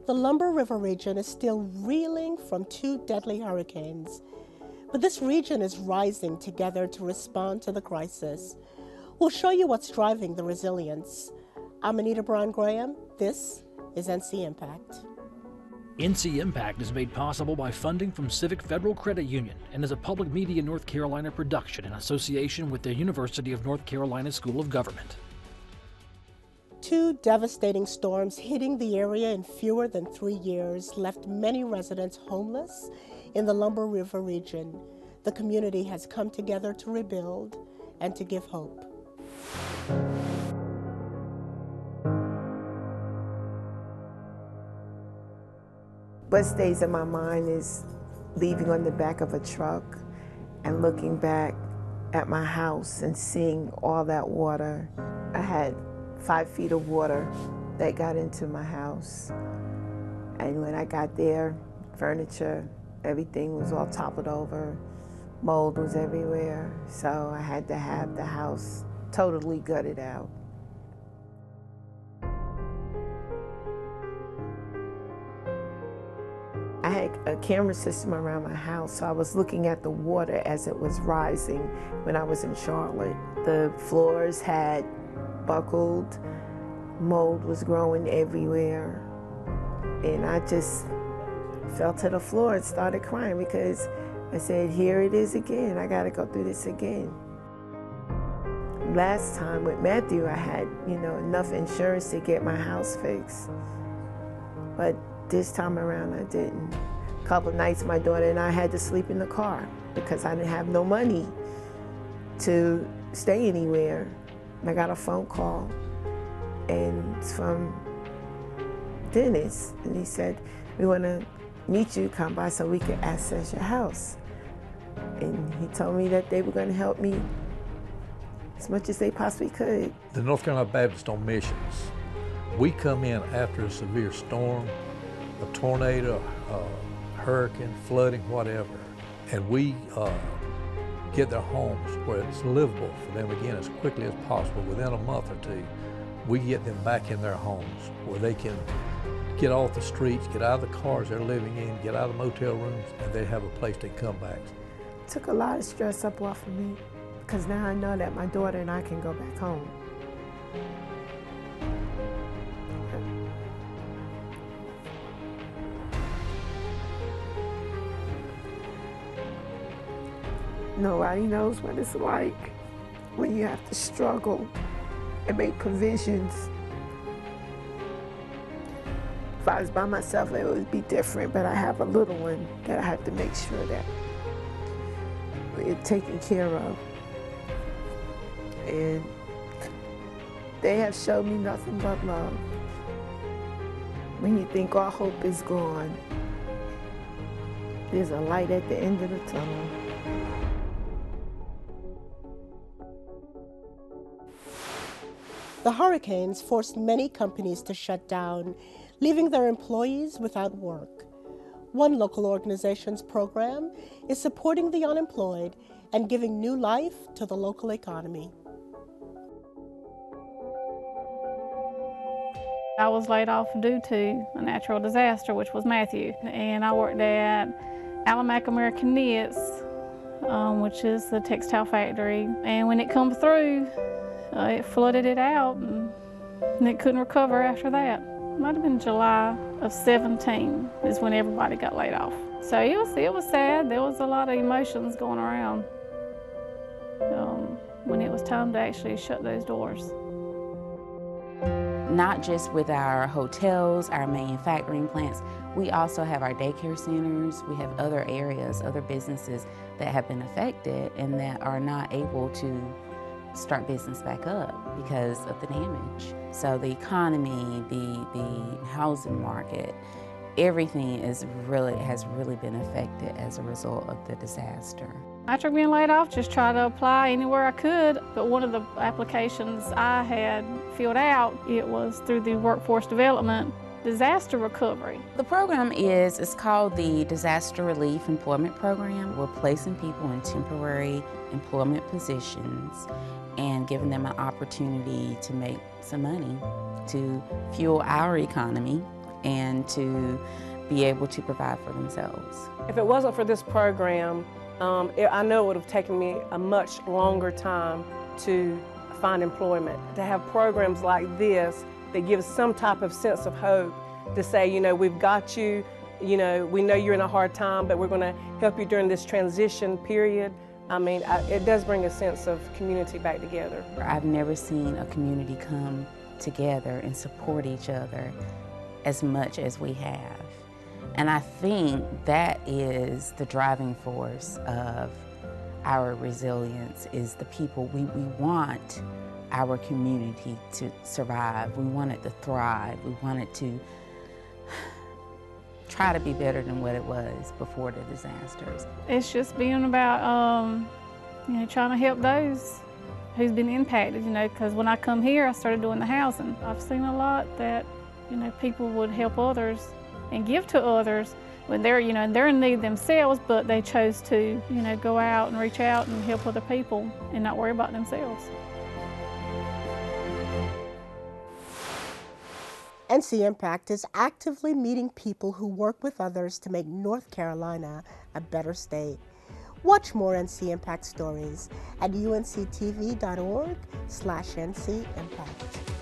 The Lumber River region is still reeling from 2 deadly hurricanes, but this region is rising together to respond to the crisis. We'll show you what's driving the resilience. I'm Anita Brown-Graham. This is ncIMPACT. ncIMPACT is made possible by funding from Civic Federal Credit Union and is a public media North Carolina production in association with the University of North Carolina School of Government. 2 devastating storms hitting the area in fewer than 3 years left many residents homeless in the Lumber River region. The community has come together to rebuild and to give hope. What stays in my mind is leaving on the back of a truck and looking back at my house and seeing all that water. I had 5 feet of water that got into my house. And when I got there, furniture, everything was all toppled over. Mold was everywhere. So I had to have the house totally gutted out. I had a camera system around my house, so I was looking at the water as it was rising when I was in Charlotte. The floors had buckled, mold was growing everywhere, and I just fell to the floor and started crying because I said, here it is again, I gotta go through this again. Last time with Matthew, I had, enough insurance to get my house fixed, but this time around I didn't. A couple of nights my daughter and I had to sleep in the car because I didn't have no money to stay anywhere. I got a phone call, and it's from Dennis, and he said, we want to meet you, come by so we can access your house. And he told me that they were going to help me as much as they possibly could. The North Carolina Baptist on missions, we come in after a severe storm, a tornado, a hurricane, flooding, whatever, and we get their homes where it's livable for them again as quickly as possible. Within a month or 2, we get them back in their homes where they can get off the streets, get out of the cars they're living in, get out of the motel rooms, and they have a place to come back. It took a lot of stress up off of me because now I know that my daughter and I can go back home. Nobody knows what it's like when you have to struggle and make provisions. If I was by myself, it would be different, but I have a little one that I have to make sure that we're taken care of. And they have shown me nothing but love. When you think all hope is gone, there's a light at the end of the tunnel. The hurricanes forced many companies to shut down, leaving their employees without work. One local organization's program is supporting the unemployed and giving new life to the local economy. I was laid off due to a natural disaster, which was Matthew. And I worked at Alamac American Knits, which is the textile factory. And when it come through, it flooded it out, and it couldn't recover after that. It might have been July of 17 is when everybody got laid off. So it was sad. There was a lot of emotions going around when it was time to actually shut those doors. Not just with our hotels, our manufacturing plants, we also have our daycare centers. We have other areas, other businesses that have been affected and that are not able to start business back up because of the damage. So the economy, the housing market, everything has really been affected as a result of the disaster. After being laid off, just tried to apply anywhere I could, but one of the applications I had filled out, it was through the Workforce Development Disaster Recovery. The program it's called the Disaster Relief Employment Program. We're placing people in temporary employment positions and giving them an opportunity to make some money to fuel our economy and to be able to provide for themselves. If it wasn't for this program, I know it would have taken me a much longer time to find employment. To have programs like this that give some type of sense of hope to say, you know, we've got you, you know, we know you're in a hard time, but we're going to help you during this transition period. I mean, it does bring a sense of community back together. I've never seen a community come together and support each other as much as we have. And I think that is the driving force of our resilience, is the people. We want our community to survive. We want it to thrive. We want it to try to be better than what it was before the disasters. It's just being about, you know, trying to help those who's been impacted, you know, because when I come here, I started doing the housing. I've seen a lot that, you know, people would help others and give to others when they're, you know, they're in need themselves, but they chose to, you know, go out and reach out and help other people and not worry about themselves. ncIMPACT is actively meeting people who work with others to make North Carolina a better state. Watch more ncIMPACT stories at unctv.org/ncIMPACT.